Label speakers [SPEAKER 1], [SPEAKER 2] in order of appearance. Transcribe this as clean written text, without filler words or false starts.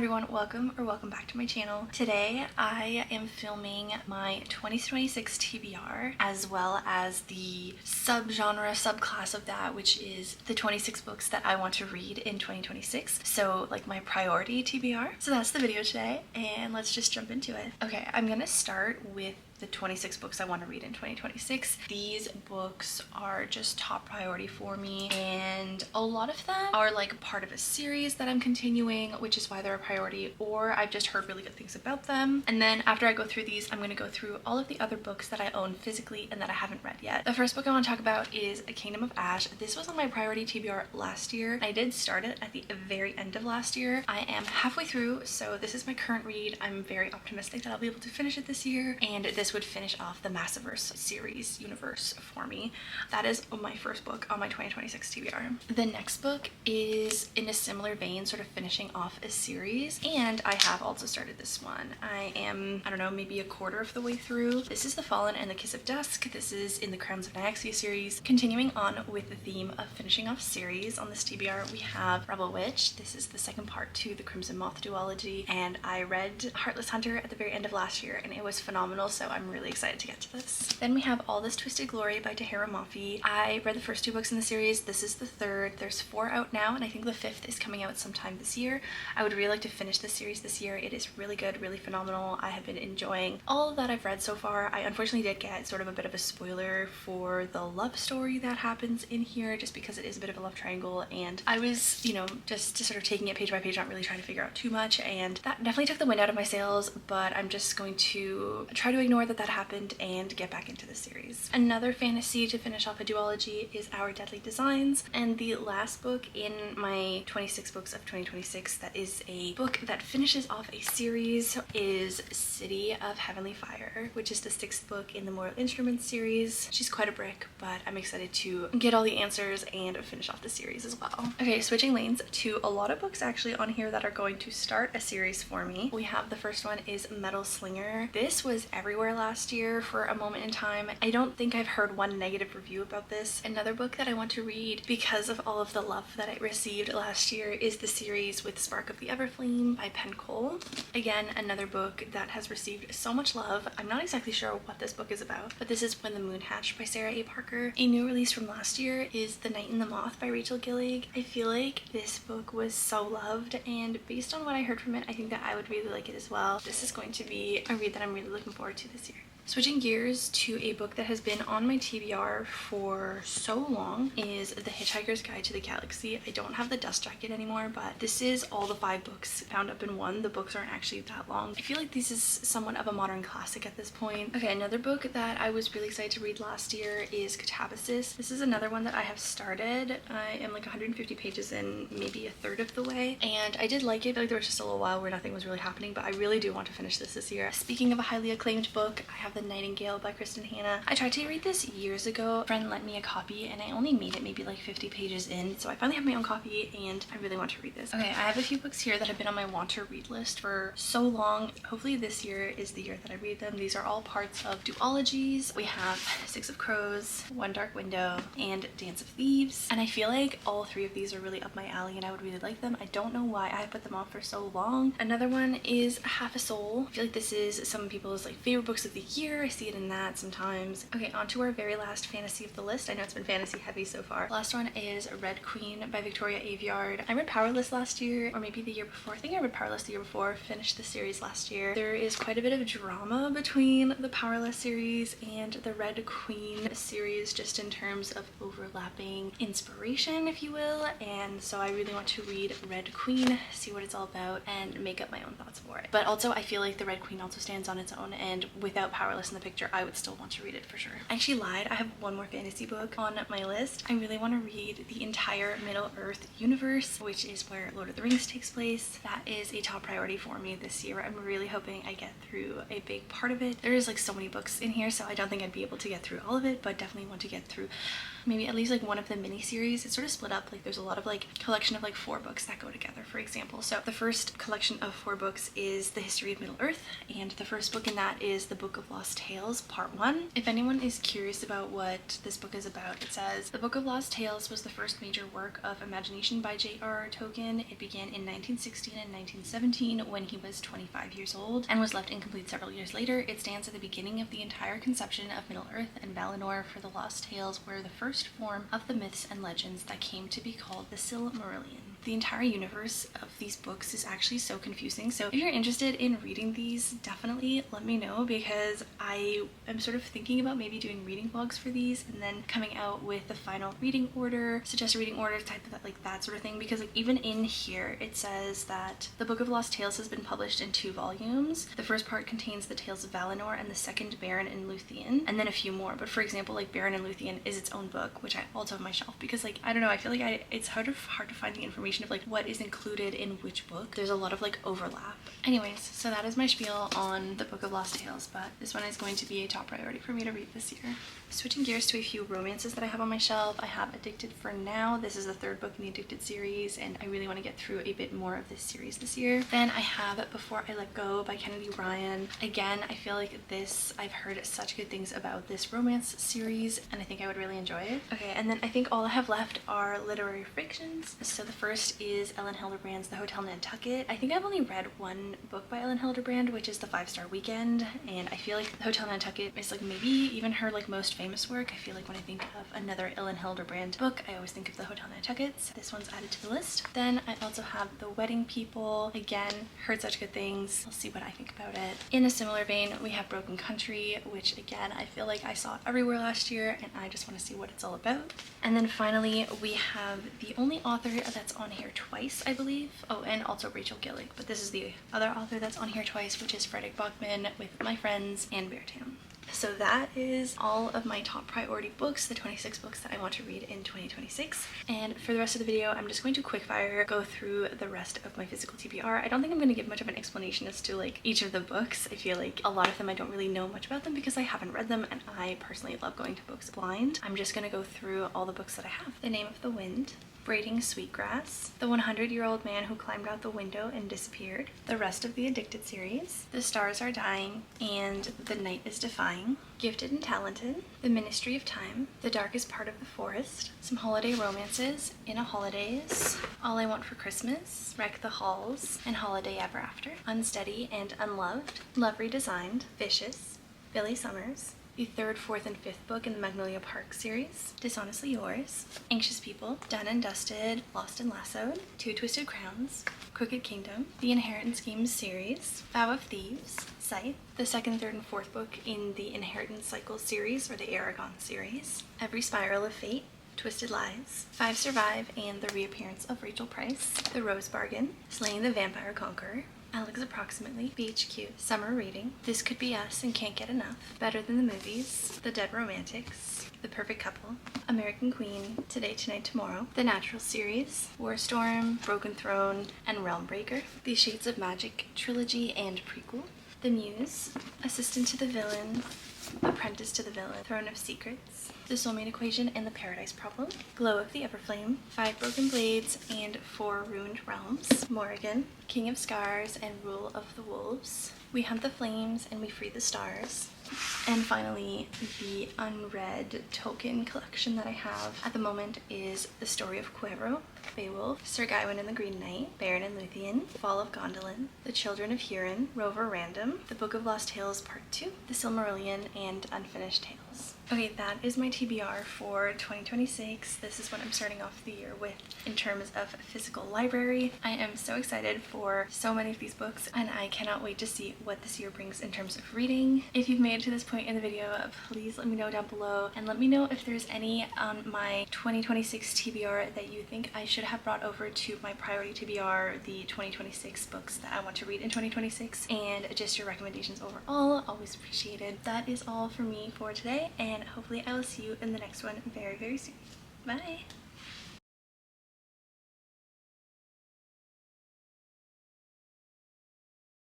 [SPEAKER 1] everyone, welcome back to my channel. Today I am filming my 2026 TBR as well as the subclass of that, which is the 26 books that I want to read in 2026. So like my priority TBR. So that's the video today and let's just jump into it. Okay, I'm gonna start with the 26 books I want to read in 2026. These books are just top priority for me, and a lot of them are like part of a series that I'm continuing, which is why they're a priority, or I've just heard really good things about them. And then after I go through these, I'm going to go through all of the other books that I own physically and that I haven't read yet. The first book I want to talk about is A Kingdom of Ash. This was on my priority TBR last year. I did start it at the very end of last year. I am halfway through, so this is my current read. I'm very optimistic that I'll be able to finish it this year, and this would finish off the Massiverse series universe for me. That is my first book on my 2026 TBR. The next book is in a similar vein, sort of finishing off a series, and I have also started this one. I am, I don't know, maybe a quarter of the way through. This is The Fallen and the Kiss of Dusk. This is in the Crowns of Nyaxia series. Continuing on with the theme of finishing off series on this TBR, we have Rebel Witch. This is the second part to the Crimson Moth duology, and I read Heartless Hunter at the very end of last year and it was phenomenal, so I'm really excited to get to this. Then we have All This Twisted Glory by Tahira Mafi. I read the first two books in the series. This is the third. There's 4 out now, and I think the 5th is coming out sometime this year. I would really like to finish this series this year. It is really good, really phenomenal. I have been enjoying all that I've read so far. I unfortunately did get sort of a bit of a spoiler for the love story that happens in here, just because it is a bit of a love triangle, and I was, you know, just sort of taking it page by page, not really trying to figure out too much, and that definitely took the wind out of my sails, but I'm just going to try to ignore that happened and get back into the series. Another fantasy to finish off a duology is Our Deadly Designs, and the last book in my 26 books of 2026 that is a book that finishes off a series is City of Heavenly Fire, which is the 6th book in the Mortal Instruments series. She's quite a brick, but I'm excited to get all the answers and finish off the series as well. Okay, switching lanes to a lot of books actually on here that are going to start a series for me. We have the first one is Metal Slinger. This was everywhere last year for a moment in time. I don't think I've heard one negative review about this. Another book that I want to read because of all of the love that I received last year is the series with Spark of the Everflame by Penn Cole. Again, another book that has received so much love. I'm not exactly sure what this book is about, but this is When the Moon Hatched by Sarah A. Parker. A new release from last year is The Night and the Moth by Rachel Gillig. I feel like this book was so loved, and based on what I heard from it, I think that I would really like it as well. This is going to be a read that I'm really looking forward to this year. Switching gears to a book that has been on my TBR for so long is The Hitchhiker's Guide to the Galaxy. I don't have the dust jacket anymore, but this is all the 5 books bound up in one. The books aren't actually that long. I feel like this is somewhat of a modern classic at this point. Okay, another book that I was really excited to read last year is Catabasis. This is another one that I have started. I am like 150 pages in, maybe a third of the way, and I did like it. I feel like there was just a little while where nothing was really happening, but I really do want to finish this year. Speaking of a highly acclaimed book, I have The Nightingale by Kristen Hanna. I tried to read this years ago. A friend lent me a copy and I only made it maybe like 50 pages in, so I finally have my own copy and I really want to read this. Okay, I have a few books here that have been on my want to read list for so long. Hopefully this year is the year that I read them. These are all parts of duologies. We have 6 of Crows, One Dark Window, and Dance of Thieves, and I feel like all 3 of these are really up my alley and I would really like them. I don't know why I put them off for so long. Another one is Half a Soul. I feel like this is some people's like favorite books of the year. I see it in that sometimes. Okay, on to our very last fantasy of the list. I know it's been fantasy heavy so far. Last one is Red Queen by Victoria Aveyard. I read Powerless last year, or maybe the year before. I think I read Powerless the year before, finished the series last year. There is quite a bit of drama between the Powerless series and the Red Queen series, just in terms of overlapping inspiration, if you will, and so I really want to read Red Queen, see what it's all about, and make up my own thoughts for it. But also I feel like the Red Queen also stands on its own, and without Powerless in the picture, I would still want to read it for sure. I actually lied. I have one more fantasy book on my list. I really want to read the entire Middle-earth universe, which is where Lord of the Rings takes place. That is a top priority for me this year. I'm really hoping I get through a big part of it. There is like so many books in here, so I don't think I'd be able to get through all of it, but definitely want to get through maybe at least like one of the mini series. It's sort of split up, like there's a lot of like collection of like 4 books that go together, for example. So the first collection of 4 books is The History of Middle Earth, and the first book in that is The Book of Lost Tales Part 1. If anyone is curious about what this book is about, it says, "The Book of Lost Tales was the first major work of imagination by J.R.R. Tolkien. It began in 1916 and 1917 when he was 25 years old and was left incomplete several years later. It stands at the beginning of the entire conception of Middle Earth and Valinor, for the Lost Tales were the first form of the myths and legends that came to be called the Silmarillion." The entire universe of these books is actually so confusing. So if you're interested in reading these, definitely let me know, because I am sort of thinking about maybe doing reading vlogs for these and then coming out with the final reading order, suggested reading order type of that sort of thing. Because like even in here it says that the Book of Lost Tales has been published in 2 volumes. The first part contains the tales of Valinor and the second Beren and Luthien, and then a few more. But for example, like Beren and Luthien is its own book, which I also have on my shelf, because like I don't know, I feel like it's hard to find the information of like what is included in which book. There's a lot of like overlap. Anyways, so that is my spiel on the Book of Lost Tales, but this one is going to be a top priority for me to read this year. Switching gears to a few romances that I have on my shelf, I have Addicted for Now. This is the 3rd book in the Addicted series, and I really want to get through a bit more of this series this year. Then I have Before I Let Go by Kennedy Ryan. Again, I feel like I've heard such good things about this romance series, and I think I would really enjoy it. Okay, and then I think all I have left are literary fictions. So the first is Ellen Hilderbrand's The Hotel Nantucket. I think I've only read one book by Ellen Hilderbrand, which is The 5-Star Weekend, and I feel like The Hotel Nantucket is like maybe even her like most famous work. I feel like when I think of another Ellen Hilderbrand book, I always think of The Hotel Nantucket. So this one's added to the list. Then I also have The Wedding People. Again, heard such good things. I'll see what I think about it. In a similar vein, we have Broken Country, which again, I feel like I saw it everywhere last year, and I just want to see what it's all about. And then finally, we have the only author that's on here twice, I believe. Oh, and also Rachel Gillig, but this is the other author that's on here twice, which is Fredrik Backman with My Friends and Bear Town. So that is all of my top priority books, the 26 books that I want to read in 2026. And for the rest of the video, I'm just going to quickfire go through the rest of my physical TBR. I don't think I'm going to give much of an explanation as to like each of the books. I feel like a lot of them I don't really know much about them because I haven't read them, and I personally love going to books blind. I'm just going to go through all the books that I have. The Name of the Wind, Braiding Sweetgrass, The 100-Year-Old Man Who Climbed Out the Window and Disappeared, the rest of the Addicted series, The Stars Are Dying, and The Night is Defying, Gifted and Talented, The Ministry of Time, The Darkest Part of the Forest, some holiday romances, In a Holidays, All I Want for Christmas, Wreck the Halls, and Holiday Ever After, Unsteady and Unloved, Love Redesigned, Vicious, Billy Summers, the 3rd, 4th, and 5th book in the Magnolia Park series, Dishonestly Yours, Anxious People, Done and Dusted, Lost and Lassoed, Two Twisted Crowns, Crooked Kingdom, the Inheritance Schemes series, Vow of Thieves, Sight, the 2nd, 3rd, and 4th book in the Inheritance Cycle series or the Aragon series, Every Spiral of Fate, Twisted Lies, 5 Survive and the Reappearance of Rachel Price, The Rose Bargain, Slaying the Vampire Conqueror, Alex Approximately, BHQ, Summer Reading, This Could Be Us and Can't Get Enough, Better Than the Movies, The Dead Romantics, The Perfect Couple, American Queen, Today, Tonight, Tomorrow, The Natural series, War Storm, Broken Throne, and Realm Breaker, The Shades of Magic trilogy and prequel, The Muse, Assistant to the Villain, Apprentice to the Villain, Throne of Secrets, The Soulmate Equation and the Paradise Problem, Glow of the Everflame, 5 Broken Blades and 4 Ruined Realms, Morrigan, King of Scars and Rule of the Wolves, We Hunt the Flames and We Free the Stars, and finally the unread Tolkien collection that I have at the moment is The Story of Cuero, Beowulf, Sir Gawain and the Green Knight, Beren and Luthien, Fall of Gondolin, The Children of Hurin, Rover Random, The Book of Lost Tales Part 2, The Silmarillion, and Unfinished Tales. Okay, that is my TBR for 2026. This is what I'm starting off the year with in terms of physical library. I am so excited for so many of these books, and I cannot wait to see what this year brings in terms of reading. If you've made it to this point in the video, please let me know down below, and let me know if there's any on my 2026 TBR that you think I should have brought over to my priority TBR, the 2026 books that I want to read in 2026, and just your recommendations overall, always appreciated. That is all for me for today, and hopefully I will see you in the next one very, very soon. Bye!